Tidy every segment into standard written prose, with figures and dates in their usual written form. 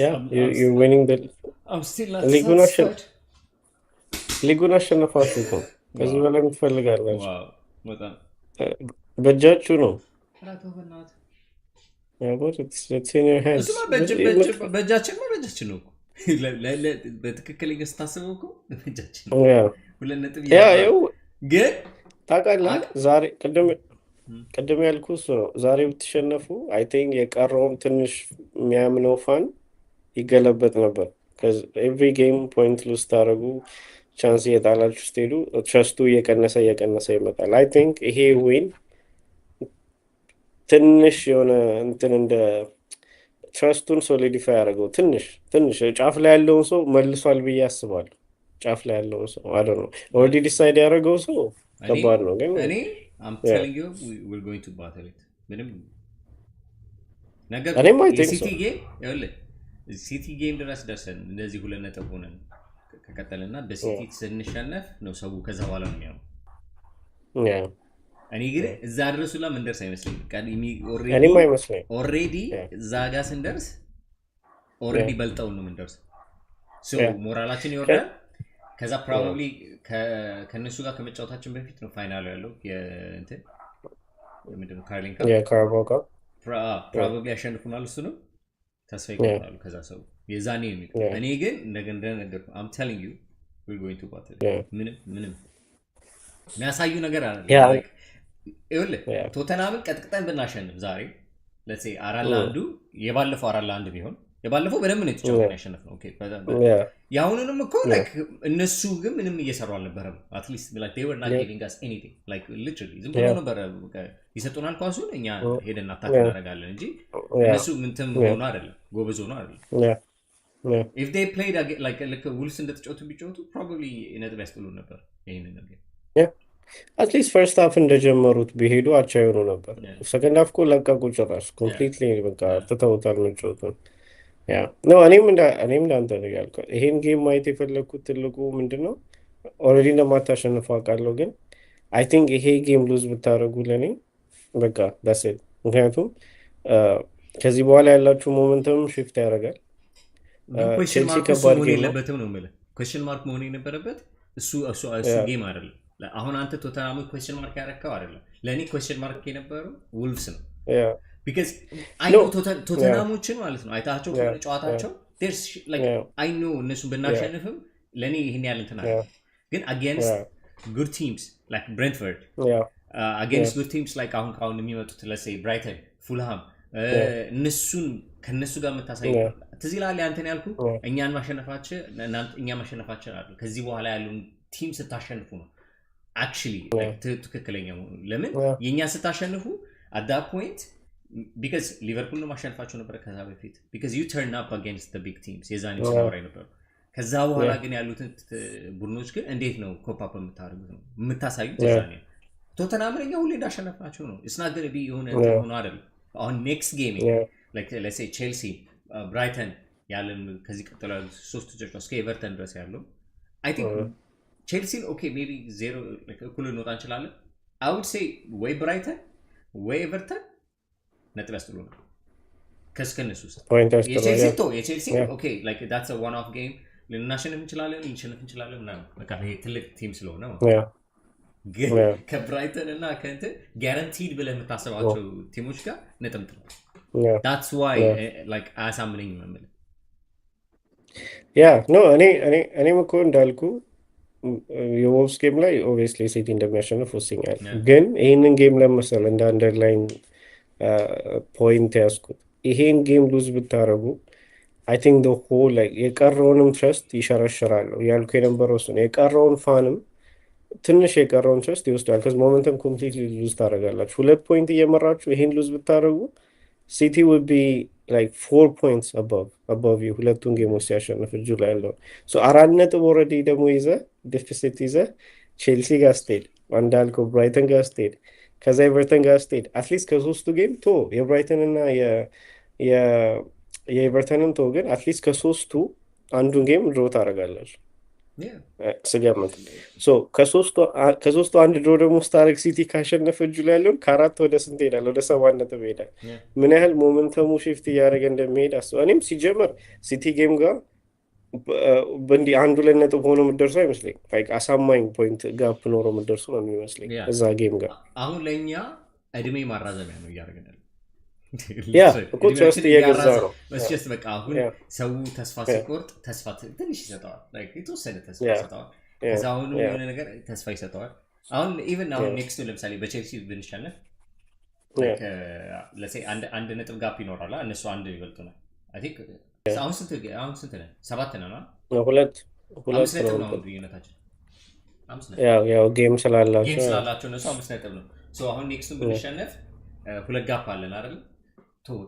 Yeah, I'm, you, I'm, you're winning the I'm still not ሊጉን satisfied. ሊጉን አሸነፋችሁት ነው። ከዚህ ዋው በላይ የምትፈልጋላችሁ? ዋው በጣም በእጃችሁ ነው። ኧረ ተው በእናትህ። Yeah, but it's in your hands. እሱማ በእጃችን ነው እኮ በትክክለኛ ስታስበው እኮ በእጃችን ነው። Yeah. ሁለት ነጥብ Yeah, እያጣ ይኸው ግን ታውቃለህ፣ ዛሬ ቅድም ያልኩ እሱ ነው። ዛሬ ብትሸነፉ አይ ቲንክ የቀረውም ትንሽ የሚያምነው ፋን ይገለበጥ ነበር። ኤቭሪ ጌም ፖይንት ሉዝ ታደረጉ ቻንስ እየጣላችሁ ስትሄዱ ትረስቱ እየቀነሰ ይመጣል። አይ ቲንክ ይሄ ዊን ትንሽ የሆነ እንትን እንደ ትረስቱን ሶሊዲፋይ ያደረገው ትንሽ ጫፍ ላይ ያለውን ሰው መልሷል ብዬ አስባለሁ። ጫፍ ላይ ያለውን ሰው አደ ነው ኦልሬዲ ዲሳይድ ያደረገው ሰው ከባድ ነው። ግን እኔ I'm telling you we're going to battle it ምንም ነገር እኔም አይ ቲንክ የሲቲ ሶ ጌም ይኸውልህ ሲቲ ጌም ድረስ ደርሰን እንደዚህ ሁለት ነጥብ ሆነን ከቀጠልና በሲቲ ስንሸነፍ ነው ሰው ከዛ በኋላ ነው የሚያው። Yeah. እኔ ግን እዛ ድረሱላ ምን ደርስ አይመስለኝም። እኔም አይመስለኝም። ኦልሬዲ እዛ ጋር ስንደርስ ኦልሬዲ በልጠው ነው ምን ደርስ ሶ ሞራላችን ይወርዳል። ከዛ ፕሮባብሊ ከነሱ ጋር ከመጫወታችን በፊት ነው ፋይናል ያለው የእንትን ምንድነው ካርሊንግ ካፕ የካራባኦ ካፕ ፕሮባብሊ ያሸንፉናል። እሱ ነው ተስፋ ይቆርጣሉ ከዛ ሰው የዛኔ የሚል እኔ ግን እንደነገርኩ I'm telling you we're going to battle ምንም የሚያሳዩ ነገር አለ። ይኸውልህ ቶተናምን ቀጥቅጠን ብናሸንፍ ዛሬ let's say 4-1 የባለፈው 4-1 ቢሆን የባለፈው በደንብ ነው የተጫወተን ያሸነፍነው። ኦኬ ያሁኑንም እኮ like እነሱ ግን ምንም እየሰሩ አልነበረም። at least like they were not giving us anything like literally ዝም ብሎ ነበር ይሰጡናል ኳሱን እኛ ሄደን አታክ እናደርጋለን እንጂ እነሱ ምንተም ሆኖ አይደለም ጎበዝ ሆኖ አይደለም። if they played like wolves እንደተጫወቱ ቢጫወቱ probably ነጥብ ያስጥሉ ነበር ይሄንን ነገር አትሊስት ፈርስት ሃፍ እንደጀመሩት ቢሄዱ አቻ ይሆኑ ነበር። ሰከንድ ሃፍ እኮ ለቀቁ ጭራሽ ኮምፕሊትሊ በቃ ትተውታል መጫወቱን። ያ ኖ እኔም እንዳንተ ነው ያልኩት። ይሄን ጌም ማየት የፈለግኩት ትልቁ ምንድን ነው ኦልሬዲ እንደማታሸንፉ አውቃለሁ፣ ግን አይ ቲንክ ይሄ ጌም ሉዝ ብታደርጉ ለእኔ በቃ ዳስ ኢት። ምክንያቱም ከዚህ በኋላ ያላችሁ ሞመንተም ሽፍት ያደርጋል። ቼልሲ ከባድ ጌም የለበትም ነው የምልህ። ኩዌስችን ማርክ መሆን የነበረበት እሱ ጌም አይደለም። አሁን አንተ ቶተናም ኩዌስችን ማርክ ያረካው አይደለም። ለእኔ ኩዌስችን ማርክ የነበረው ውልፍስ ነው። because I know ቶተናሞችን ማለት ነው አይታቸው ጨዋታቸው there's like I know እነሱን ብናሸንፍም ለኔ ይሄን ያህል እንትና ግን against good teams like Brentford against good teams like አሁን የሚመጡት let's say Brighton Fulham እነሱን ከነሱ ጋር መታሳይ ትዝ ይላል አንተን ያልኩ እኛን ማሸነፋችን አይደል ከዚህ በኋላ ያሉን ቲም ስታሸንፉ ነው actually like ትክክለኛው ለምን የኛ ስታሸንፉ at that point because Liverpool ነው ማሸነፋቸው ነበር ከዛ በፊት because you turn up against the big teams የዛኔ ሲኖር ነበር። ከዛ በኋላ ግን ያሉት ቡድኖች ግን እንዴት ነው ኮፕ አፕ የምታደርጉት ነው የምታሳዩት የዛኔ ቶተናምን እኛ ሁሌ እንዳሸነፍናቸው ነው it's not going to be የሆነ ሆኖ አይደል on next game like let's say Chelsea Brighton ያለን ከዚህ ቀጥሎ ሶስት ጨዋታ እስከ ኤቨርተን ድረስ ያለው I think Chelsea okay maybe 0 like እኩል እንወጣ እንችላለን I would say way Brighton way Everton ነጥብ ያስጥሉ ነው ከስከነሱ ውስጥ የቼልሲ ኦኬ like that's a one off game ልናሸንፍ እንችላለን ምናምን በቃ ይሄ ትልቅ ቲም ስለሆነ ግን ከብራይተን እና ከእንት ጋራንቲድ ብለህ የምታስባቸው ቲሞች ጋር ነጥብ ጥሩ that's why like አሳምነኝ ማለት ያ ኖ እኔም እኮ እንዳልኩ የወልቭስ ጌም ላይ ኦብቪየስሊ ሲቲ እንደሚያሸንፍ ወስኛል። ግን ይህንን ጌም ለመሰለ እንደ አንደርላይን ፖይንት ያስኩት ይሄን ጌም ሉዝ ብታረጉ አይ ቲንክ the whole like የቀረውንም ትረስት ይሸረሽራሉ ያልኩ የነበረው እሱ ነው። የቀረውን ፋንም ትንሽ የቀረውን ትረስት ይወስዳል። ከዚ ሞመንተም ኮምፕሊትሊ ሉዝ ታደርጋላችሁ። 2 ፖይንት እየመራችሁ ይሄን ሉዝ ብታረጉ ሲቲ would be like 4 points above you ሁለቱን ጌሞች ሲያሸንፍ እጁ ላይ ያለው ሶ 4 ነጥብ ኦልሬዲ ደግሞ ዴፊሲት ይዘህ ቼልሲ ጋር ስትሄድ እንዳልከው ብራይተን ጋር ስትሄድ ከዛ ኤቨርተን ጋር ስትሄድ አትሊስት ከሶስቱ ጌም ቶ የብራይተን እና የኤቨርተንን ቶ ግን አትሊስት ከሶስቱ አንዱን ጌም ድሮ ታደርጋላችሁ። ስገምት ከሶስቱ አንድ ድሮ ደግሞ ስታረግ ሲቲ ካሸነፈ እጁ ላይ ያለውን ከ4 ወደ ስንት ይሄዳል? ወደ 7 ነጥብ ይሄዳል። ምን ያህል ሞመንተሙ ሽፍት እያደረገ እንደሚሄድ አስበው። እኔም ሲጀመር ሲቲ ጌም ጋር በእንዲህ 1-2 ነጥብ ሆኖ የምትደርሱ አይመስለኝ። አሳማኝ ፖይንት ጋፕ ኖሮ የምትደርሱ ነው የሚመስለኝ እዛ ጌም ጋር። አሁን ለእኛ እድሜ ማራዘሚያ ነው እያደረግናል። እኮ ሶስት እየገዛ ነው በቃ አሁን ሰው ተስፋ ሲቆርጥ ተስፋ ትንሽ ይሰጠዋል፣ የተወሰነ ተስፋ ይሰጠዋል። ከዛ አሁኑ የሆነ ነገር ተስፋ ይሰጠዋል። አሁን ኢቨን አሁን ኔክስቱ ለምሳሌ በቼልሲ ብንሸነፍ አንድ ነጥብ ጋፕ ይኖራል። እነሱ አንድ ይበልጡናል። አሁን ስንት ነን? 7 ነን። 5 ነጥብ ነው ልዩነታችን። ጌም ስላላቸው እነሱ 5 ነጥብ ነው። አሁን ኔክስቱን ብንሸነፍ 2 ጋፕ አለን አይደል?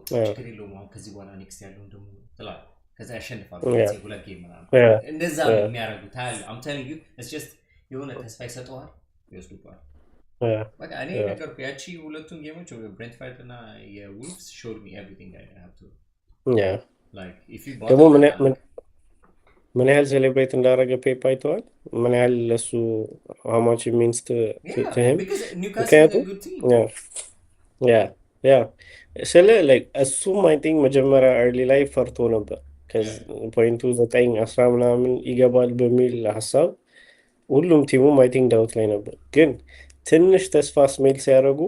ችግር የለውም። አሁን ከዚህ በኋላ ኔክስት ያለውን ደግሞ ትላለህ። ከዛ ያሸንፋሉ 2 ጌም ምናምን እንደዛ ነው የሚያደርጉት። የሆነ ተስፋ ይሰጠዋል፣ ይወስዱባል። በቃ እኔ ነገርኩ ያቺ ሁለቱም ጌሞች ብሬንትፈርድ እና የውልፍስ ሾድ ሚ ኤቭሪቲንግ አይ ሃቭ ቱ ደግሞ ምን ያህል ሴሌብሬት እንዳደረገ ፔፕ አይተዋል። ምን ያህል ለሱ ሀማች ሚንስ ትህም ምክንያቱም ስለ እሱም አይ ቲንክ መጀመሪያ ኤርሊ ላይ ፈርቶ ነበር። ፖይንቱ 9-10 ምናምን ይገባል በሚል ሀሳብ ሁሉም ቲሙም አይ ቲንክ ዳውት ላይ ነበር። ግን ትንሽ ተስፋ ስሜል ሲያደርጉ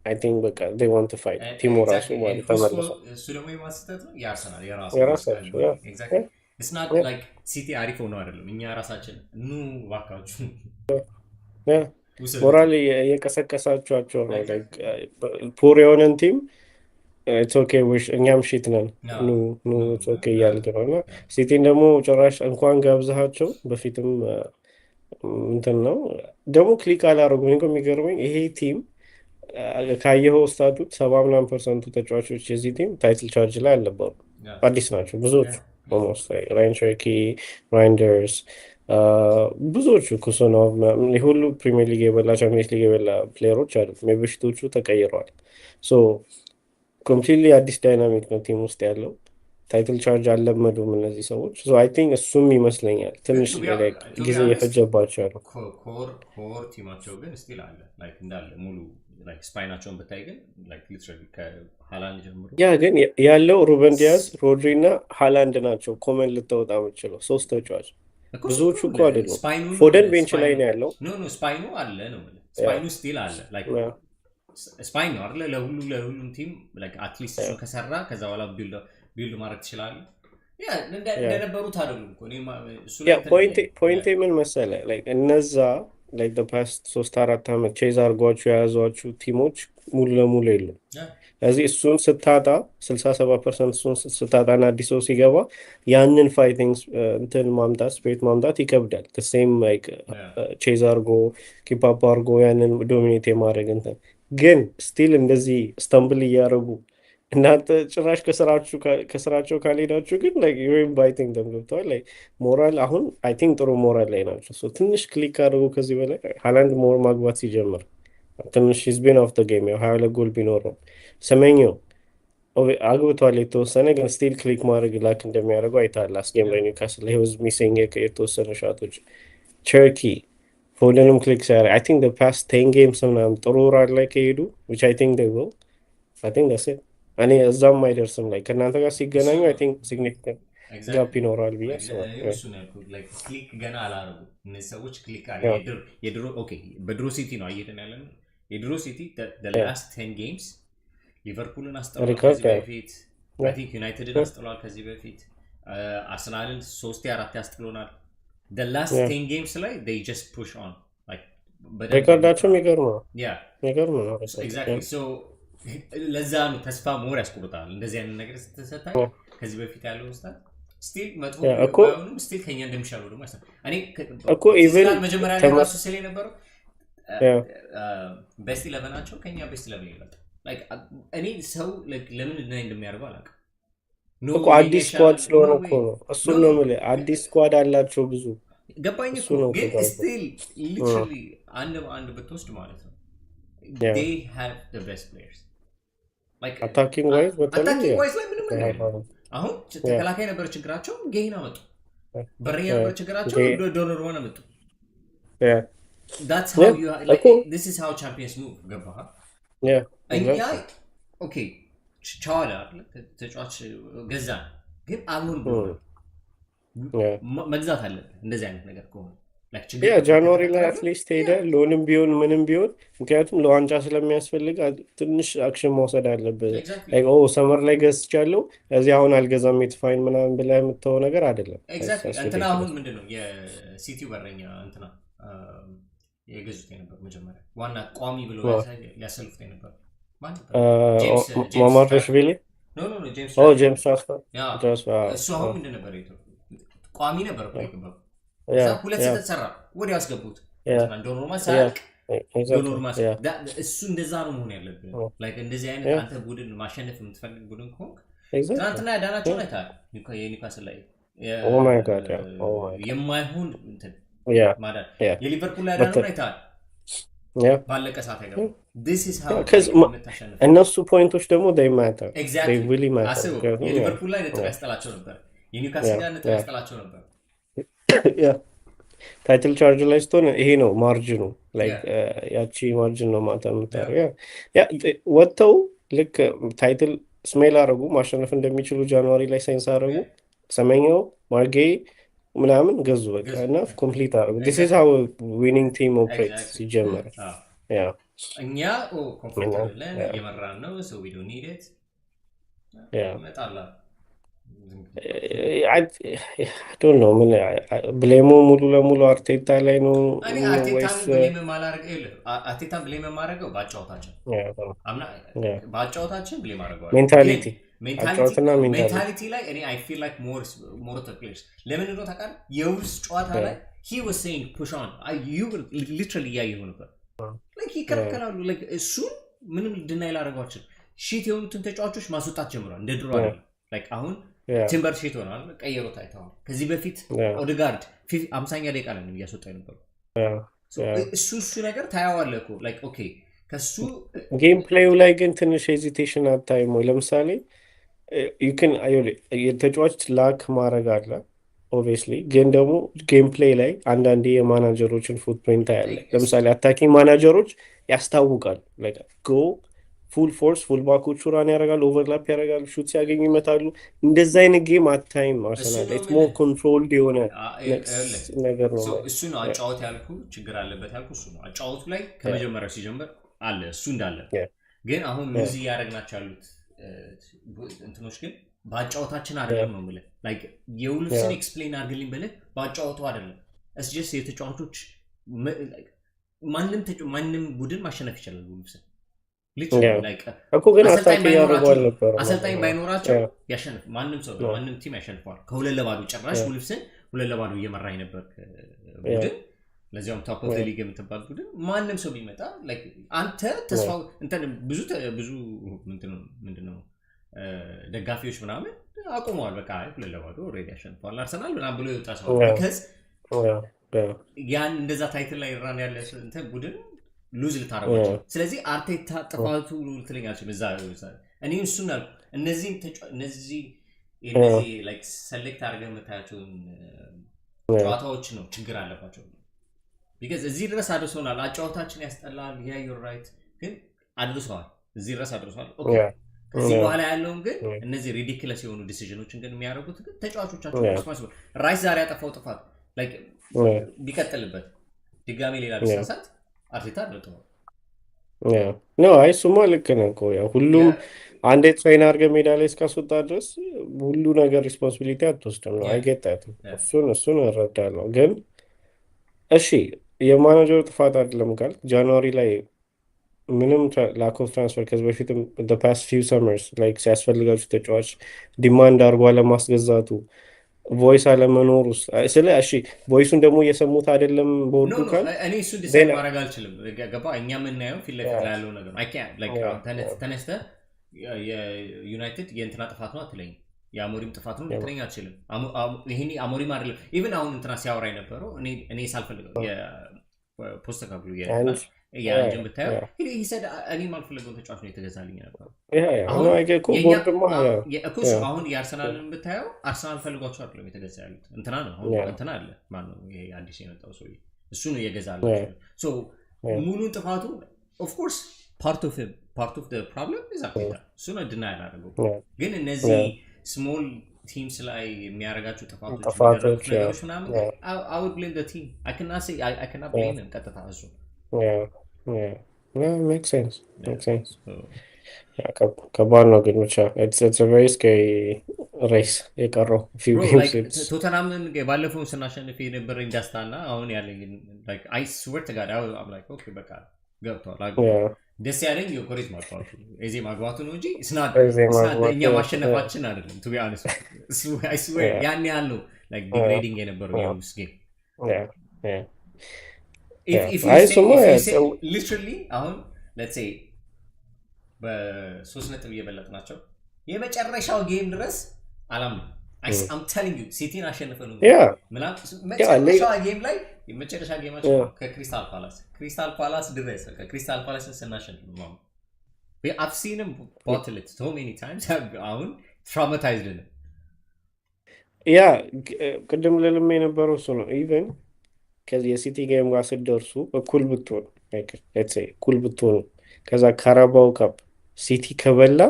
አይ ቲንክ በቃ they want to fight ቲሙ ራሱ ማለት ተመለሰ። እሱ ደግሞ የማስተት ነው የአርሰናል የራሳቸው it's not like ሲቲ አሪፍ ሆኖ አይደለም። እኛ ራሳችን ኑ እባካችሁ ሞራል የቀሰቀሳቸው ነው። ፑር የሆነን ቲም እኛም ሺት ነን እያልክ ነው። እና ሲቲን ደግሞ ጭራሽ እንኳን ጋብዛቸው በፊትም እንትን ነው ደግሞ ክሊክ አላደረጉም። የሚገርመኝ ይሄ ቲም ካየኸው ስታቱት 70% ተጫዋቾች የዚህ ቲም ታይትል ቻርጅ ላይ አልነበሩ፣ አዲስ ናቸው ብዙዎቹ። ራያን ሸርኪ፣ ራይንደርስ፣ ብዙዎቹ ኩሶኖቭ ሁሉ ፕሪሚየር ሊግ የበላ ቻምፒየንስ ሊግ የበላ ፕሌየሮች አሉ። የበፊቶቹ ተቀይረዋል። ኮምፕሊትሊ አዲስ ዳይናሚክ ነው ቲም ውስጥ ያለው። ታይትል ቻርጅ አልለመዱም እነዚህ ሰዎች። አይ ቲንክ እሱም ይመስለኛል ትንሽ ጊዜ የፈጀባቸው ያለው። ኮር ቲማቸው ግን ስቲል አለ እንዳለ ሙሉ ስፓይናቸውን ብታይ ግን ከሃላንድ ጀምሮ ግን ያለው ሩበን ዲያዝ፣ ሮድሪ እና ሃላንድ ናቸው። ኮመን ልታወጣ የምችለው 3 ተጫዋች ብዙዎቹ እኮ አይደሉም። ፎደን ቤንች ላይ ነው ያለው። ስፓይኑ አለ ነው ስፓይኑ ስቲል አለ ስፓይን ነው አይደለ? ለሁሉም ቲም አትሊስት እሱ ከሰራ ከዛ በኋላ ቢልድ ማድረግ ትችላለህ። እንደነበሩት አይደሉም እኮ ፖይንቴ ምን መሰለህ እነዛ ፓስት 3-4 ዓመት ቼዝ አድርጓችሁ የያዟችሁ ቲሞች ሙሉ ለሙሉ የሉም። ስለዚህ እሱን ስታጣ 67% እሱን ስታጣና አዲስ ሰው ሲገባ ያንን ፋይቲንግ እንትን ማምጣት ስፒሪት ማምጣት ይከብዳል። ሴም ቼዝ አድርጎ ኪፓፕ አድርጎ ያንን ዶሚኔት የማድረግ እንትን ግን ስቲል እንደዚህ ስተምብል እያደረጉ እናንተ ጭራሽ ከስራቸው ካልሄዳችሁ ግን ወይም ባይቲንግ ደም ገብተዋል። ሞራል አሁን አይ ቲንክ ጥሩ ሞራል ላይ ናቸው። ትንሽ ክሊክ አድርጉ ከዚህ በላይ ሃላንድ ሞር ማግባት ሲጀምር ትንሽ ሂዝቢን ኦፍ ጌም 22 ጎል ቢኖረው ሰመኘው አግብቷል የተወሰነ ግን ስቲል ክሊክ ማድረግ ላክ እንደሚያደርጉ አይተሃል። ላስጌም ላይ ኒውካስል ላይ ህዝብ ሚሲንግ የተወሰነ ሻቶች ቸርኪ ፎደንም ክሊክ ሲያደርግ አይ ቲንክ ፓስት 10 ጌምስ ምናምን ጥሩ ራድ ላይ ከሄዱ which I think they will I think that's it እኔ እዛም አይደርስም ከእናንተ ጋር ሲገናኙ አይ ቲንክ ሲግኒፊካንት ጋፕ ይኖራል ብዬ አስባለሁ። ክሊክ ገና አላደረጉም እነዚህ ሰዎች። ክሊክ በድሮ ሲቲ ነው እየሄድን ያለ ነው። የድሮ ሲቲ ላስት 10 ጌምስ ሊቨርፑልን አስጥሏል ከዚህ በፊት፣ አይ ቲንክ ዩናይትድን አስጥሏል ከዚህ በፊት፣ አርሰናልን 3-4 ያስጥሎናል። ላስት 10 ጌምስ ላይ they just push on ሬኮርዳቸው የሚገርም ነው። ኤግዛክትሊ ለዛ ነው ተስፋ ሞር ያስቆርጣል እንደዚህ አይነት ነገር ስትሰጣ። ከዚህ በፊት ያለው ስታት ስቲል መጥፎ ባይሆንም ስቲል ከኛ እንደሚሻለው ደግሞ እኔ እኮ ኢቭን መጀመሪያ ላይ ራሱ ስለ ነበረው ቤስት 11 ናቸው ከኛ ቤስት 11 ይበልጣል። እኔ ሰው ለምን እንደሚያደርገው አላውቅም እኮ አዲስ ስኳድ ስለሆነ እኮ ነው። እሱን ነው የምልህ አዲስ ስኳድ አላቸው ብዙ ገባኝ እኮ ግን ስቲል ሊትራሊ አንድ ብትወስድ ማለት ነው they have the best players attacking wise ላይ ምንም ነገር አሁን ተከላካይ ነበር ችግራቸው ጌይን አመጡ በረኛ ነበር ችግራቸው ዶላር ሆነ መጡ yeah that's how you like እኮ this is how champions move ገባህ yeah እኛ exactly ኦኬ ቻዋላ ተጫዋች ገዛ ግን አሁን ብሎ መግዛት አለበት እንደዚህ አይነት ነገር ከሆነ ጃንዋሪ ላይ አትሊስት ሄደ ሎንም ቢሆን ምንም ቢሆን ምክንያቱም ለዋንጫ ስለሚያስፈልግ ትንሽ አክሽን መውሰድ አለበት ሰመር ላይ ገዝቻለሁ እዚህ አሁን አልገዛም የትፋይን ምናምን ብለህ የምትተወው ነገር አይደለም እንትና አሁን ምንድነው የሲቲው በረኛ እንትና የገዙት የነበር መጀመሪያ ዋና ቋሚ ብሎ ሊያሰልፉት የነበር ማማርዳሽቪሊ ጄምስ እሱ አሁን ምንድን ነበር ቋሚ ነበር ይገባል ሁለት ስህተት ሰራ ወዲያው አስገቡት ዶኖርማ ሳያልቅ ዶኖርማ እሱ እንደዛ ነው መሆን ያለብን ላይክ እንደዚህ አይነት አንተ ቡድን ማሸነፍ የምትፈልግ ቡድን ከሆንክ ትናንትና ያዳናቸውን አይተሃል የኒውካስል ላይ የማይሆን እንትን ማለት የሊቨርፑል ላይ ያዳነውን አይተሃል ባለቀ ሰዓት አይገባም this is how እነሱ ፖይንቶች ደግሞ they matter they really matter የሊቨርፑል ላይ ነጥብ ያስጠላቸው ነበር የኒውካስል ላይ ነጥብ ያስጠላቸው ነበር ታይትል ቻርጅ ላይ ስትሆን ይሄ ነው ማርጅኑ ያቺ ማርጅን ነው ማታ የምታደርገው ወጥተው ልክ ታይትል ስሜል አደረጉ ማሸነፍ እንደሚችሉ ጃንዋሪ ላይ ሳይንስ አደረጉ ሰመኛው ማርጌ ምናምን ገዙ በቃ እና ኮምፕሊት አደረጉ this is how winning team operates ሲጀመር እኛ ኮንፊደንት ነን የመራን ነው so we don't need it መጣላ I don't know ብሌሙ ሙሉ ለሙሉ አርቴታ ላይ ነው ወይስ አርቴታ ብሌም ማድረገው ባጫውታችን ብሌም አድርገዋል ሜንታሊቲ ላይ እኔ I feel like more of the players ለምን ነው ታውቃለህ የውልስ ጨዋታ ላይ he was saying push on you literally ያየው ነበር like ይከራከራሉ like እሱ ምንም ድናይ ላደርጓቸው ሺት የሆኑትን ተጫዋቾች ማስወጣት ጀምሯል እንደ ድሮ አይደለም like አሁን ቲምበር ሺት ሆኗል ቀየሩት አይተዋል ከዚህ በፊት ኦዴጋርድ 50ኛ ደቂቃ ላይ ነው ያስወጣው ነበር እሱ ነገር ታያዋለህ እኮ like okay ከሱ ጌም ፕሌዩ ላይ ግን ትንሽ ሄዚቴሽን አታይም ወይ ለምሳሌ you can የተጫዋች ላክ ማድረግ አለ obviously ግን ደግሞ ጌም ፕሌይ ላይ አንዳንዴ የማናጀሮችን ፉትፕሪንት ያለ ለምሳሌ አታኪንግ ማናጀሮች ያስታውቃል like go full force full ባኮቹ ራን ያደርጋሉ ኦቨርላፕ ያደርጋሉ ሹት ሲያገኙ ይመታሉ እንደዛ አይነት ጌም አታይም አርሰናል it's more controlled የሆነ ነገር ነው እሱ ነው አጫውት ያልኩ ችግር አለበት ያልኩ እሱ ነው አጫውቱ ላይ ከመጀመሪያው ሲጀምር አለ እሱ እንዳለ ግን አሁን ሉዚ ያደረግናቸው ያሉት እንትኖች ግን ባጫውታችን አይደለም ነው ማለት like የውልፍስን ኤክስፕሌን አድርግልኝ በለ ባጫውቱ አይደለም it's just የተጫዋቾች ማንንም ቡድን ማሸነፍ ይችላል ውልፍስን እኮ ግን አሰልጣኝ ባይኖራቸው ያሸንፍ ማንም ሰው ማንም ቲም ያሸንፋል ከሁለት ለባዶ ጨራሽ ውልፍስን ሁለት ለባዶ እየመራኝ ነበር ቡድን ለዚያም ታፕ ኦፍ ዘ ሊግ የምትባል ቡድን ማንም ሰው ቢመጣ like አንተ ተስፋው እንትን ብዙ ምንድነው ደጋፊዎች ምናምን አቆመዋል በቃ ሁለት ለባዶ ኦሬዲ ያሸንፋል አርሰናል ምናምን ብሎ ይወጣ ሰው because ያን እንደዛ ታይትል ላይ ራን ያለ እንትን ቡድን ሉዝ ልታረጋቸው ስለዚህ አርቴታ ጥፋቱ ልትለኛቸው እኔ እሱን አልኩ እነዚህ like select አድርገህ የምታያቸው ጨዋታዎች ነው ችግር አለባቸው because እዚህ ድረስ አድርሶናል አጫዋታችን ያስጠላል you're right ግን አድርሷል እዚህ ድረስ አድርሷል ኦኬ ከዚህ በኋላ ያለውን ግን እነዚህ ሪዲኩለስ የሆኑ ዲሲዥኖችን ግን የሚያደርጉት ግን ተጫዋቾቻቸው ሪስፖንሲብል ራይስ ዛሬ ያጠፋው ጥፋት like ቢቀጥልበት ድጋሜ ሌላ ቢሳሳት አርቴታ አድርገው ነው አይሱማ ልክ ነው እኮ ያው ሁሉም አንዴ ትሬን አድርገህ ሜዳ ላይ እስካስወጣ ድረስ ሁሉ ነገር ሪስፖንሲቢሊቲ አትወስድም ነው አይገጣትም እሱን እረዳለሁ ግን እሺ የማናጀሩ ጥፋት አይደለም ካልክ ጃንዋሪ ላይ ምንም ላክ ኦፍ ትራንስፈር ከዚህ በፊትም the past few summers like ሲያስፈልጋችሁ ተጫዋች ዲማንድ አድርጎ አለማስገዛቱ ቮይስ አለመኖር ውስጥ ስለ እሺ ቮይሱን ደግሞ እየሰሙት አይደለም ቦርዱ ካል እኔ እሱ ዲዛይን ማድረግ አልችልም ገባ እኛ የምናየው ፊት ለፊት ላይ ያለው ነገር ነው አይ ካን ላይክ ተነስተ የዩናይትድ የእንትና ጥፋት ነው አትለኝ የአሞሪም ጥፋት ነው ልትለኝ አትችልም ይሄኔ አሞሪም አይደለም ኢቭን አሁን እንትና ሲያወራ የነበረው እኔ ሳልፈልገው የፖስተካብሉ ያንጀም ብታየው he said እኔ ማልፈልገው ተጫዋች ነው የተገዛልኝ ነበር አሁን የአርሰናልን ብታየው አርሰናል ፈልጓቸው አይደለም የተገዛ ያሉት እንትና ነው እንትና አለ ማን ነው ይሄ አዲስ የመጣው ሰው እሱ ነው የገዛላቸው so ሙሉን ጥፋቱ of course part of the problem is አርቴታ እሱ ነው deny ያደረገው ግን እነዚህ small teams ላይ የሚያረጋቸው ጥፋቶች ምናምን I would blame the team I cannot blame him ቀጥታ እሱ yeah makes sense ከባድ ነው ግን ብቻ it's a very scary race የቀረው few games ቶተናምን ባለፈው ስናሸንፍ የነበረኝ ደስታና አሁን ያለኝ like I swear to God I'm like okay በቃ ገብቷል ደስ ያለኝ የኮሬጅ ማጥፋቱ እዚህ ማግባቱ ነው እንጂ ስናት እኛ ማሸነፋችን አይደለም to be honest I swear ያን ያለው like degrading የነበረው የውስ ጌም if you say literally አሁን let's say በ3 ነጥብ እየበለጥናቸው የመጨረሻው ጌም ድረስ አላም I'm telling you ሲቲን አሸነፈ ነው መጨረሻው ጌም ላይ የመጨረሻ ጌማችን ከክሪስታል ፓላስ ድረስ ከክሪስታል ፓላስን ስናሸንፍ ነው I've seen him bottle it so many times አሁን traumatized ነው ቅድም ለልም የነበረው እሱ ነው even ከዚህ የሲቲ ጌም ጋር ስደርሱ እኩል ብትሆኑ let's say እኩል ብትሆኑ ከዛ ካራባው ካፕ ሲቲ ከበላ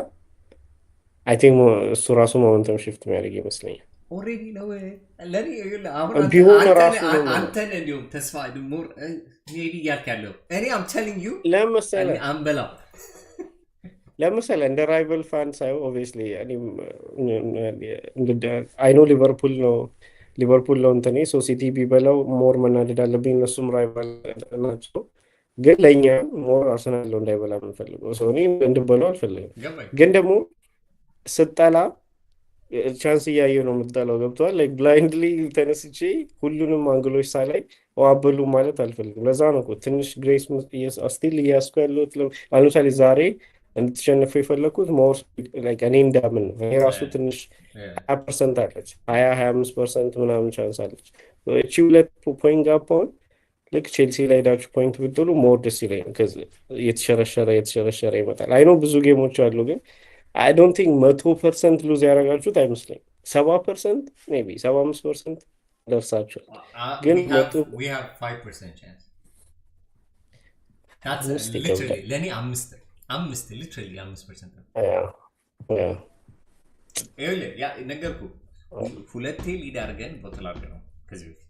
I think እሱ ራሱ momentum shift የሚያደርግ ይመስለኛል already ነው ለኔ አሁን አንተን እንዲሁም ተስፋ ሞር maybe ያልካለው እኔ I'm telling you ለምሳሌ አንበላ ለምሳሌ እንደ ራይቫል ፋን ሳይሆን obviously I know ሊቨርፑል ነው እንተኔ ሶ ሲቲ ቢበላው ሞር መናደድ አለብኝ እነሱም ራይቫል ናቸው ግን ለኛ ሞር አርሰናል ነው እንዳይበላ የምንፈልገው ሰው እኔ እንድበላው አልፈልግም ግን ደግሞ ስጠላ ቻንስ እያየሁ ነው የምትጠላው ገብቷል like blindly ተነስቼ ሁሉንም አንግሎች ሳላይ አበሉ ማለት አልፈልግም ለዛ ነው እኮ ትንሽ ግሬስ ስቲል እያስኩ ያለሁት ለምሳሌ ዛሬ እንድትሸነፉ የፈለኩት ሞር like እኔ እንዳምን ነው እኔ ራሱ ትንሽ 20% አለች 25% ምናምን ቻንስ አለች እቺ 2 ፖይንት ጋፓውን ልክ ቼልሲ ላይ ዳችሁ ፖይንት ብትሉ ሞር ደስ ይለኛል ከዚህ የተሸረሸረ ይመጣል አይ ኖ ብዙ ጌሞች አሉ ግን I don't think 100% lose ያረጋችሁት አይመስለኝም 70% maybe 75% ደርሳችኋል ግን we have 5% chance that's literally ለኔ 5 literally 5% ያ ነገርኩ ሁለቴ ሊድ አድርገን ቦትል አድርገን ከዚህ በፊት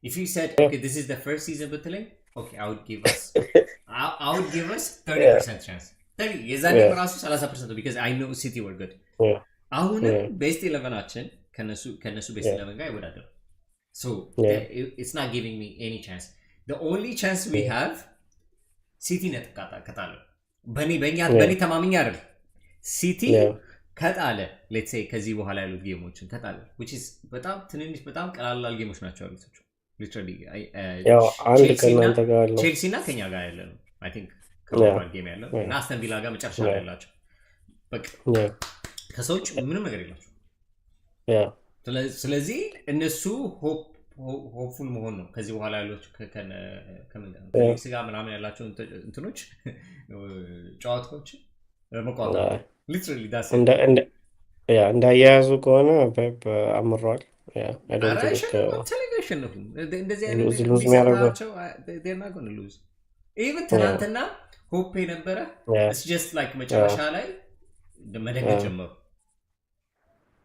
if you said okay this is the first season bottling okay I would give us 30% chance የዛኔ ራሱ 30% because I know City were good አሁን ቤስት 11አችን ከነሱ ቤስት 11 ጋር ይወዳደር so it's not giving me any chance the only chance we have City ከጣለ በእኔ ተማምኛ አይደል City ከጣለ let's say ከዚህ በኋላ ያሉት ጌሞችን ከጣለ which is በጣም ትንንሽ በጣም ቀላል ጌሞች ናቸው ያሉት literally ቼልሲ እና ከኛ ጋር ያለ ነው I think ከባድ ጌም ያለው እና አስተን ቪላ ጋር መጨረሻ ላይ ያላቸው በቃ ከሰዎች ምንም ነገር የላቸው ስለዚህ እነሱ ሆፕፉል መሆን ነው ከዚህ በኋላ ያሉት ከምን ጋር ስጋ ምናምን ያላቸው እንትኖች ጨዋታዎች መቋቋም literally that's እንዳያያዙ ከሆነ አምሯል I don't think እንደዚህ አይነት የሚያደርጋቸው they're not going to lose even ትናንትና ሆፕ የነበረ it's just like መጨረሻ ላይ መደገፍ ጀመሩ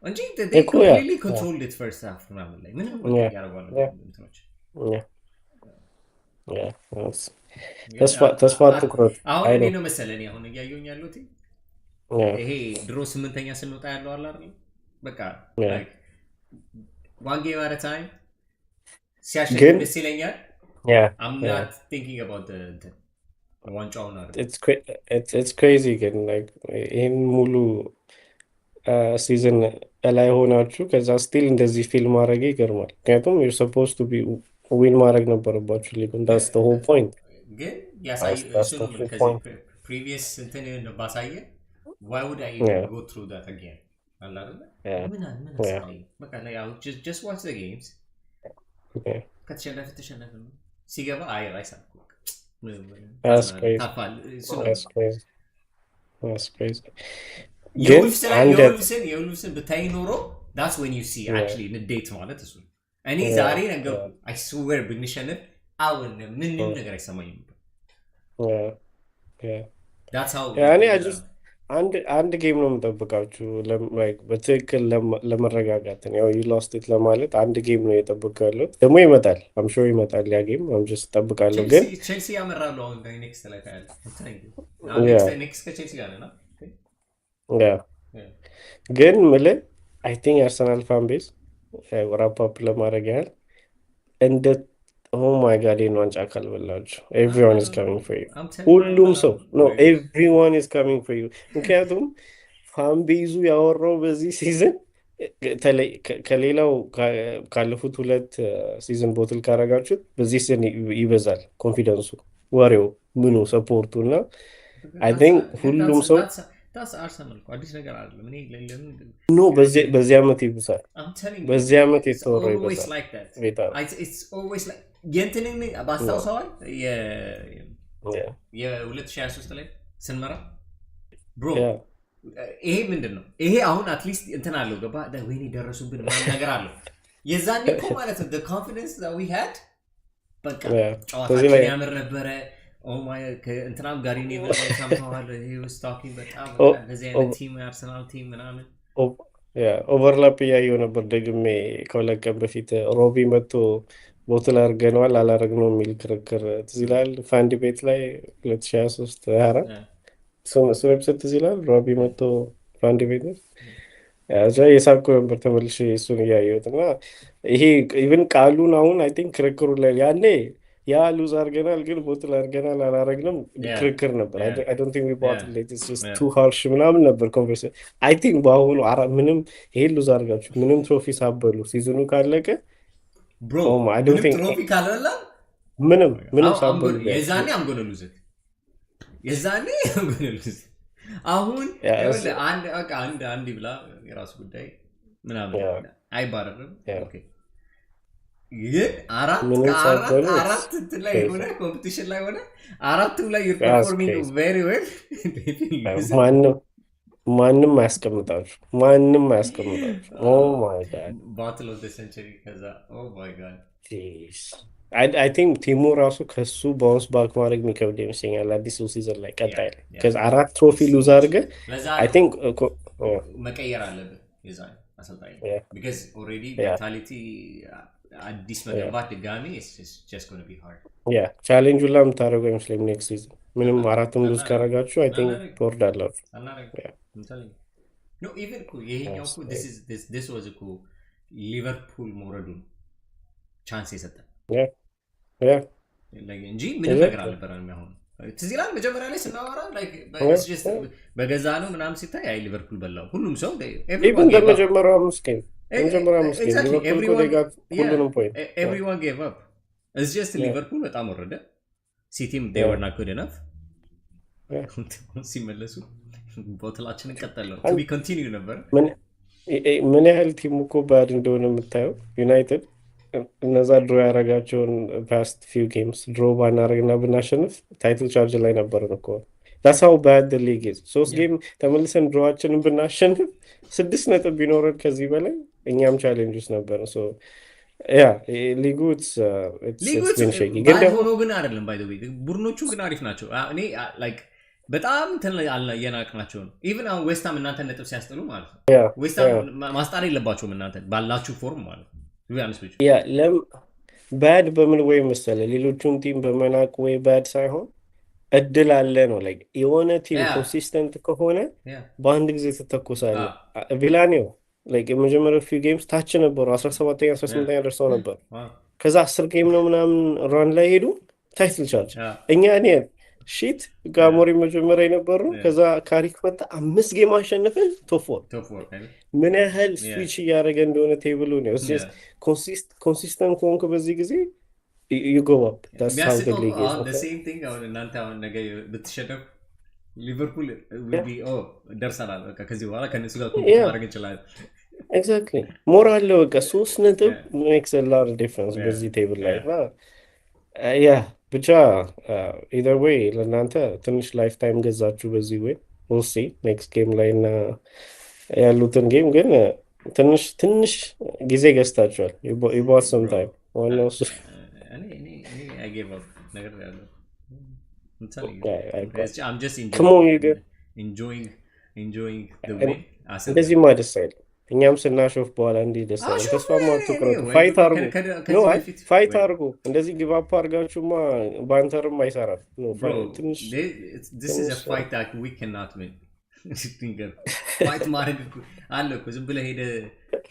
እንጂ they completely controlled it first half ምናምን ላይ ምንም ያደርጓል እንትኖች ተስፋ ትኩረት አሁን እኔ ነው መሰለኝ አሁን እያየሁኝ ያለሁት ይሄ ድሮ 8ኛ ስንወጣ ያለው አለ አይደል በቃ like one game at a time ሲያሸንፍ ደስ ይለኛል I'm not thinking about the ዋንጫውን አይደል it's crazy ግን like ይሄን ሙሉ ሲዝን ላይ ሆናችሁ ከዛ ስቲል እንደዚህ ፊልም ማድረግ ይገርማል ምክንያቱም you're supposed to be win ማድረግ ነበረባችሁ ሊጉን that's the whole point ግን ያሳይ እሱ ከዚህ previous እንትን ባሳየ why would I even go through that again አላደለ ምን አሳይ በቃ ያው just watch the games ከተሸነፈ ሲገባ አይራይሳ That's ታዝናለህ፣ crazy. ታፋል። እሱ ነው That's crazy. That's crazy. ግን አንድ የውልፍስን ብታይ ኖሮ that's when you see yeah, actually ንዴት ማለት እሱ ነው። እኔ yeah, ዛሬ ነገርኩ yeah, I swear ብንሸነፍ አሁን ምንም yeah, ነገር አይሰማኝም ነበር። yeah, yeah. that's how ያኔ እንደዛ አጅስ ነው። አንድ ጌም ነው የምጠብቃችሁ በትክክል ለመረጋጋት ያው ዩ ሎስት ኢት ለማለት አንድ ጌም ነው የጠብቅ ያለው ደግሞ ይመጣል አምሾ ይመጣል ያ ጌም አምጀስ እጠብቃለሁ ግን ቼልሲ ያመራሉ አሁን ኔክስት ላይ ታያለህ። ያ ኔክስት ከቼልሲ ጋር ነው። ያ ግን ምልህ አይ ቲንክ የአርሰናል ፋን ቤዝ ራፓፕ ለማድረግ ያህል እንደ ኦ ማይ ጋድ ይህን ዋንጫ ካልበላችሁ ኤቭሪዋን ኢዝ ካሚንግ ፎር ዩ ሁሉም ሰው ኖ ኤቭሪዋን ኢዝ ካሚንግ ፎር ዩ ምክንያቱም ፋን ቤዙ ያወራው በዚህ ሲዝን ከሌላው ካለፉት ሁለት ሲዝን ቦትል ካረጋችሁት በዚህ ሲዝን ይበዛል ኮንፊደንሱ ወሬው ምኑ ሰፖርቱ እና አይ ቲንክ ሁሉም ሰው አርሰናል እኮ አዲስ ነገር አይደለም። እኔ ኖ በዚህ ዓመት ይብሳል በዚህ ዓመት የተወራው ይበዛል የእንትንን ባስታውሰዋል የ2023 ላይ ስንመራ ብሮ ይሄ ምንድን ነው ይሄ አሁን አትሊስት እንትን አለው ገባ ወይኔ ደረሱብን ምናምን ነገር አለው የዛኔ እኮ ማለት ነው ኮንፊደንስ we had በቃ ጨዋታችን ያምር ነበረ እንትናም ጋር ኔቨር ሰምተዋል he was talking በጣም እንደዚህ አይነት ቲም አርሰናል ቲም ምናምን ኦቨርላፕ እያየሁ ነበር ደግሜ ከሁለት ቀን በፊት ሮቢ መጥቶ ቦትል አድርገነዋል አላረግነው የሚል ክርክር ትዝ ይላል ፋንድ ቤት ላይ 2023 24 እሱ ኤፒሶድ ትዝ ይላል ሮቢ መጥቶ ፋንድ ቤት እዛ የሳብኩ ነበር ተመልሼ እሱን እያየሁት እና ይሄ ኢቭን ቃሉን አሁን አይ ቲንክ ክርክሩ ላይ ያኔ ያ ሉዝ አድርገናል ግን ቦትል አድርገናል አላረግንም ክርክር ነበር አይ ዶንት ቲንክ ዊ ቦትል ኢት ኢዝ ጀስት ቱ ሃርሽ ምናምን ነበር ኮንቨርሴሽን አይ ቲንክ በአሁኑ ምንም ይሄ ሉዝ አድርጋችሁ ምንም ትሮፊ ሳበሉ ሲዝኑ ካለቀ ብሮ ምንም ትሮፊ ካለላ ምንም ሳበሉ የዛኔ አምጎነ ሉዝ የዛኔ አምጎነ ሉዝ አሁን አንድ ብላ የራሱ ጉዳይ ምናምን አይባረርም ኦኬ ግን አራት ላይ ሆነ ኮምፒቲሽን ላይ ሆነ አራቱም ላይ you're performing very well ማንም አያስቀምጣችሁ ኦ ማይ ጋድ battle of the century ከዛ ኦ ማይ ጋድ አይ ቲንክ ቲሙ ራሱ ከሱ ባውንስ ባክ ማድረግ የሚከብድ ይመስለኛል አዲሱ ሲዝን ላይ ቀጣይ ከዛ አራት ትሮፊ ሉዝ አድርገህ አይ ቲንክ መቀየር አለብህ የዛኔ አሰልጣኝ because already mentality አዲስ መገንባት ድጋሚ it's just going to be hard ቻሌንጁን ላይ የምታደርገው አይመስለኝም ኔክስት ሲዝን ምንም አራቱም ሉዝ ካረጋችሁ አይ ቲንክ ትወርዳላችሁ no even እኮ ይሄኛው እኮ this was እኮ ሊቨርፑል መውረዱን ቻንስ የሰጠን እንጂ ምንም ነገር አልነበረም አሁን ትዝ ይላል መጀመሪያ ላይ ስናወራ በገዛ ነው ምናምን ሲታይ አይ ሊቨርፑል በላው ሁሉም ሰው even በመጀመሪያው ምስኪን everyone gave up it's just ሊቨርፑል በጣም ወረደ ሲቲም they were not good enough ሲመለሱ ቦትላችንን ቀጠለው to be continue ነበር ምን ያህል ቲሙ እኮ ባድ እንደሆነ የምታየው ዩናይትድ እነዛ ድሮ ያደረጋቸውን ፓስት ፊው ጌምስ ድሮ ባናደረግና ብናሸንፍ ታይትል ቻርጅ ላይ ነበርን እኮ that's how bad the league is 3 ጌም ተመልሰን ድሮዋችንን ብናሸንፍ 6 ነጥብ ቢኖረን ከዚህ በላይ እኛም ቻሌንጅ ውስጥ ነበር ሊጉ ግን ሆኖ ግን አይደለም ባይ ዘ ዌይ ቡድኖቹ ግን አሪፍ ናቸው እኔ ላይክ በጣም የናቅናቸው ነው ኢቭን አሁን ዌስትሃም እናንተ ነጥብ ሲያስጥሉ ማለት ነው ዌስትሃም ማስጣል የለባቸውም እናንተ ባላችሁ ፎርም ማለት ነው ባድ በምን ወይ መሰለ ሌሎቹን ቲም በመናቅ ወይ ባድ ሳይሆን እድል አለ ነው ላይ የሆነ ቲም ኮንሲስተንት ከሆነ በአንድ ጊዜ ተተኩሳለ ቪላኒዮ like የመጀመሪያው ፊው ጌምስ ታች ነበሩ 17ኛ 18ኛ ደርሰው ነበር ከዛ 10 ጌም ነው ምናምን ራን ላይ ሄዱ ታይትል ቻርጅ እኛ ሺት ጋሞሪ መጀመሪያ የነበሩ ከዛ ካሪክ መጣ 5 ጌም አሸነፈን ቶፕ 4 ምን ያህል ስዊች እያደረገ እንደሆነ ቴብሉ ነው ኮንሲስተንት ኮንክ በዚህ ጊዜ you go up that's how the league is the same thing እናንተ አሁን ነገ ብትሸነፍ ሊቨርፑል will be ደርሰናል በቃ ከዚህ በኋላ ከነሱ ጋር ኮምፒት ማድረግ እንችላለን exactly ሞራል በቃ 3 ነጥብ makes a lot of difference በዚህ ቴብል ላይ ብቻ ኢዘር ዌይ ለእናንተ ትንሽ ላይፍ ታይም ገዛችሁ በዚህ ወይ ሲ ኔክስት ጌም ላይ እና ያሉትን ጌም ግን ትንሽ ትንሽ ጊዜ ገዝታችኋል። ይቧት ሰም ታይም ዋናው እሱ እንደዚህማ ደስ አይልም። እኛም ስናሾፍ በኋላ እንዲህ ደስ አይልም። ተስፋ ማትቁረጡ፣ ፋይት አርጉ። ፋይት አርጉ። እንደዚህ ጊቫፕ አርጋችሁማ ባንተርም አይሰራም። ትንሽ ፋይት ማድረግ አለ እኮ ዝም ብለህ ሄደህ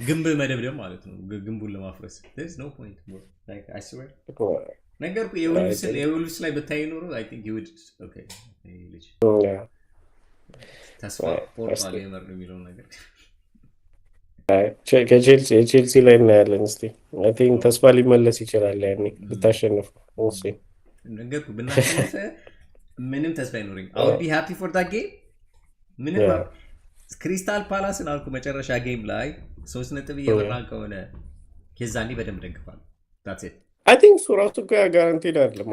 ግንብ መደብደብ ማለት ነው። ግንቡን ለማፍረስ ነገር የውልስ ላይ ብታይ ኖሮ ተስፋ ቆርጧል የምር የሚለው ነገር ከቼልሲ ላይ እናያለን። እስኪ ተስፋ ሊመለስ ይችላል ያኔ ብታሸንፍ ነገርኩ። ብናሸንፍ ምንም ተስፋ አይኖረኝ። አውድ ቢ ሃፒ ፎር ዳት ጌም ምንም ክሪስታል ፓላስን አልኩ መጨረሻ ጌም ላይ 3 ነጥብ እየመራን ከሆነ የዛኔ በደንብ ደግፋለሁ። that's it I think እሱ ራሱ እኮ ጋራንቲድ አይደለም።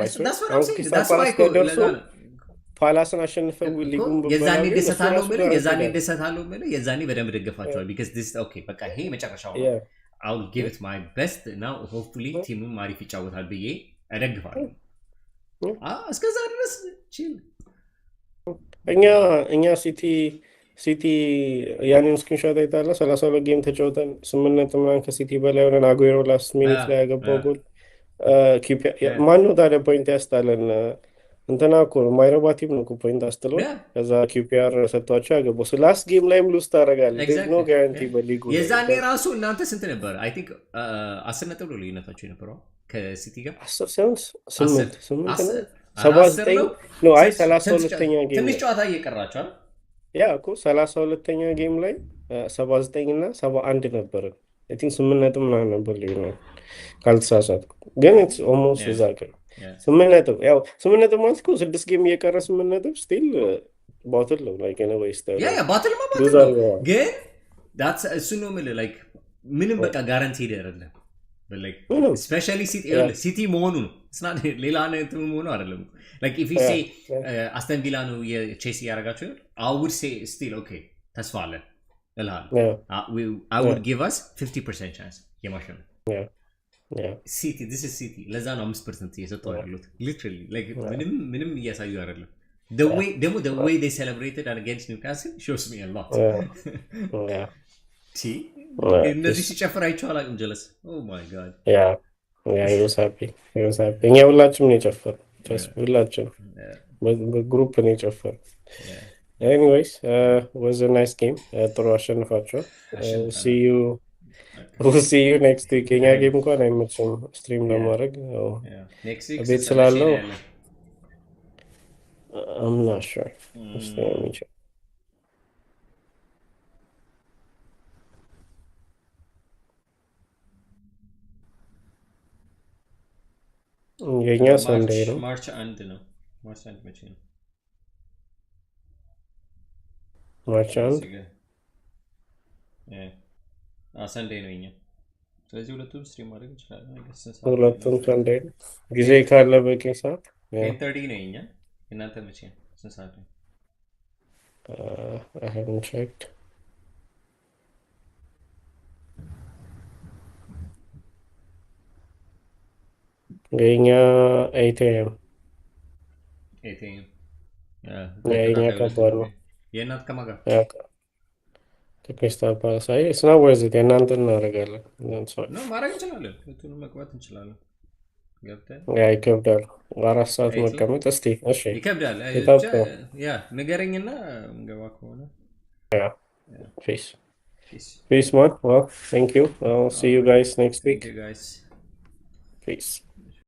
ፓላስን አሸንፈው ሊጉን የዛኔ ደሰታለው ማለት የዛኔ በደንብ ደግፋቸዋል። because this okay በቃ ይሄ መጨረሻው ነው። I will give it my best now hopefully ቲሙን ማሪፍ ይጫወታል ብዬ እደግፋለሁ። እስከዛ ድረስ ቺል እኛ ሲቲ ያንን ስክሪንሾት አይታለ 32 ጌም ተጫውተን 8 ነጥብ ምናምን ከሲቲ በላይ ሆነን አጉዌሮ ላስት ሚኒት ላይ ያገባው ጎል ማነው ታዲያ ፖይንት ያስጣለን? እንትና እኮ ነው ማይረባ ቲም ነው ፖይንት አስጥሎ ከዛ ኪፒአር ሰጥቷቸው ያገባው። ላስት ጌም ላይም ሉዝ ታደርጋለህ። ኖ ጋራንቲ በሊጉ የዛኔ ራሱ እናንተ ስንት ነበር? አይ ቲንክ 10 ነጥብ ነው ልዩነታቸው የነበረው ከሲቲ ጋር 10 ሳይሆን 8 79 ነው። አይ 32ኛ ጌም ትንሽ ጨዋታ እየቀራቸው ያ እኮ 32ኛ ጌም ላይ 79 እና 71 ነበር። አይ ቲንክ 8 ነጥብ ምናምን ነበር ልዩነቱ ካልተሳሳትኩ። ግን ኢትስ ኦልሞስት እዛ ጋር 8 ነጥብ ያው 8 ነጥብ ማለት እኮ 6 ጌም እየቀረ 8 ነጥብ ስቲል ባትል ነው ላይክ እኔ ወይስ ባትል ነው ግን ዳትስ እሱ ነው የምልህ ላይክ ምንም በቃ ጋራንቲ አይደለም። ስፔሻሊ ሲቲ መሆኑ ነው ሌላ አይነት መሆኑ አይደለም። ላይክ ኢፍ ዩ ሴ አስተን ቪላ ነው የቼልሲ ያደረጋቸው I would say still okay ተስፋ አለን እልሃለሁ። I would give us 50% chance የማሸነፍ ሲቲ this is ሲቲ ለዛ ነው 5% እየሰጠው ያሉት literally like ምንም እያሳዩ አይደለም። the way they celebrated against Newcastle shows me a lot. እነዚህ ሲጨፍር አይቼው አላውቅም። ጀለስ oh my god he was happy እኛ ሁላችንም ነው የጨፈርነው። ሁላችንም በግሩፕ ነው የጨፈርነው። anyways was a nice game ጥሩ አሸንፋችኋል። we'll see you next week የኛ ጌም እንኳን አይመችም ስትሪም ለማድረግ ቤት ስላለው I'm not sure. የኛ ሰንዴይ ነው። ማርች 1 ነው። ማርች 1 መቼ ነው? ማርች 1 ሰንዴይ ነው የኛ። ስለዚህ ሁለቱም ስትሪም ማድረግ እንችላለን። ሁለቱም ሰንዴይ ነው። ጊዜ ካለ በቂ ሰዓት 10:30 ነው የኛ። እናንተ መቼ ነው? ስንት ሰዓት ነው? I haven't checked. የኛ 8 AM የኛ ከባድ ነው። የእናንተ ከማን ጋር? ከክሪስታል ፓላስ አይ ስና ወርዝት የእናንተን እናደርጋለን ነው ማድረግ እንችላለን። ሁለቱንም መግባት እንችላለን። ገብተን ይከብዳል 4 ሰዓት መቀመጥ። እስቲ እሺ ይከብዳል። ንገረኝና እንገባ ከሆነ peace man. Well, thank you. I'll see you guys next week. Thank you guys. Peace.